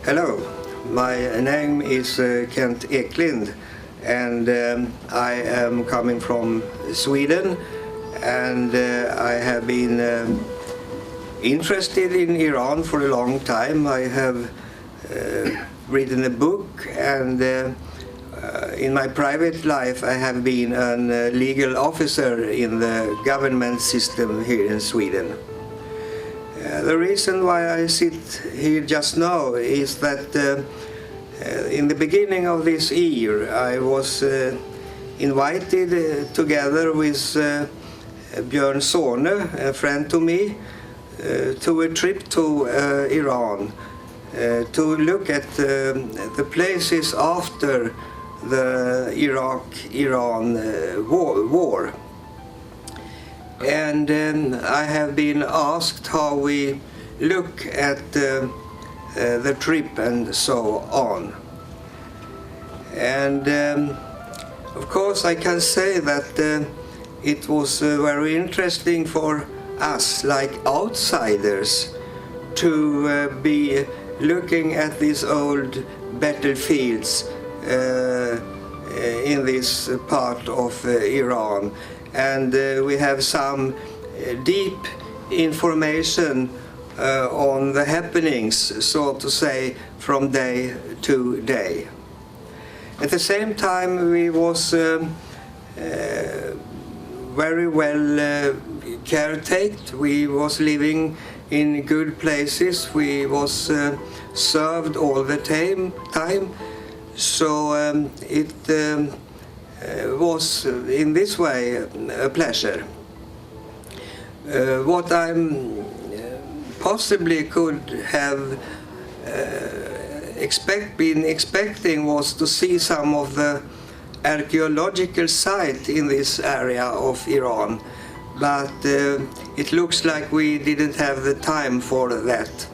Hello, my name is Kent Eklind, and I am coming from Sweden, and I have been interested in Iran for a long time. I have written a book, and in my private life I have been a legal officer in the government system here in Sweden. The reason why I sit here just now is that in the beginning of this year I was invited together with Björn Sorne, a friend to me, to a trip to Iran to look at the places after the Iraq-Iran war. And I have been asked how we look at the trip and so on. And of course I can say that it was very interesting for us, like outsiders, to be looking at these old battlefields in this part of Iran. And we have some deep information on the happenings, so to say, from day to day. At the same time, we was very well caretaken. We was living in good places. We was served all the time. So it was in this way a pleasure. What I possibly could have been expecting was to see some of the archaeological sites in this area of Iran, but it looks like we didn't have the time for that.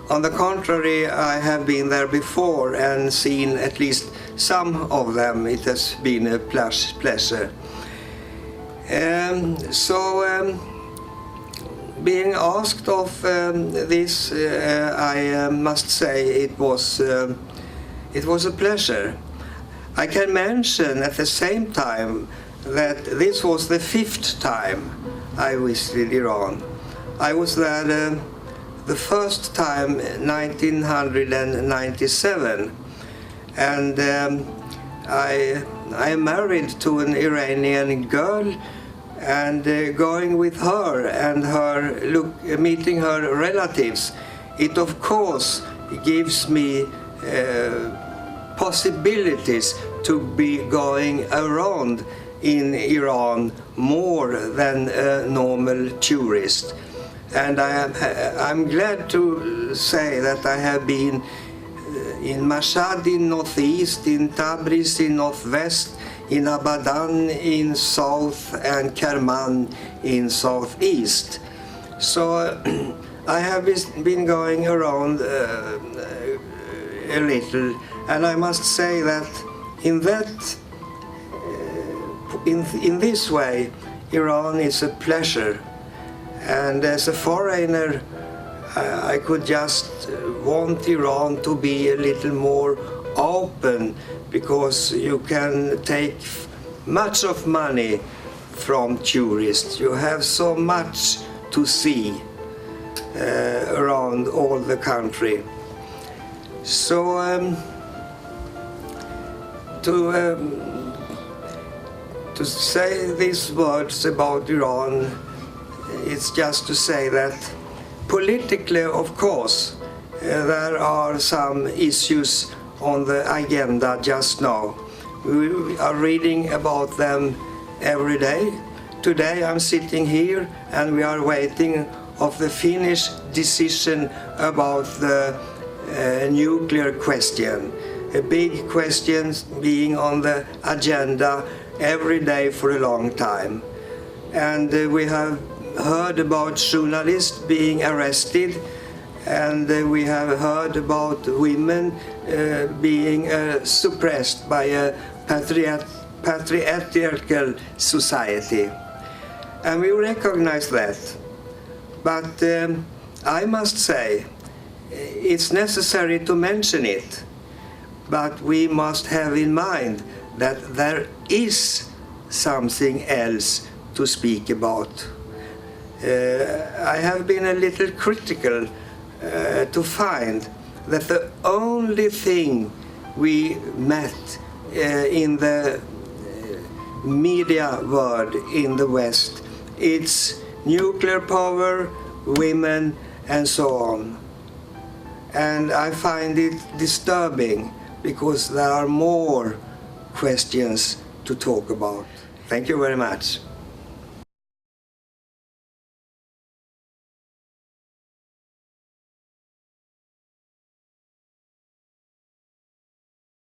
On the contrary, I have been there before and seen at least some of them. It has been a pleasure. Being asked of this, I must say it was a pleasure. I can mention at the same time that this was the 5th time I visited Iran. I was there the first time in 1997, and I am married to an Iranian girl, and going with her and meeting her relatives, it of course gives me possibilities to be going around in Iran more than a normal tourist. And I'm glad to say that I have been in Mashhad in northeast, in Tabriz in northwest, in Abadan in south, and Kerman in southeast. So I have been going around a little, and I must say that in this way Iran is a pleasure. And as a foreigner, I could just want Iran to be a little more open, because you can take much of money from tourists. You have so much to see around all the country. So to say these words about Iran, it's just to say that politically, of course, there are some issues on the agenda just now. We are reading about them every day. Today I'm sitting here and we are waiting of the Finnish decision about the nuclear question. A big question being on the agenda every day for a long time. And we have heard about journalists being arrested, and we have heard about women being suppressed by a patriarchal society. And we recognize that. But I must say, it's necessary to mention it, but we must have in mind that there is something else to speak about. I have been a little critical to find that the only thing we met in the media world in the West, it's nuclear power, women, and so on. And I find it disturbing because there are more questions to talk about. Thank you very much.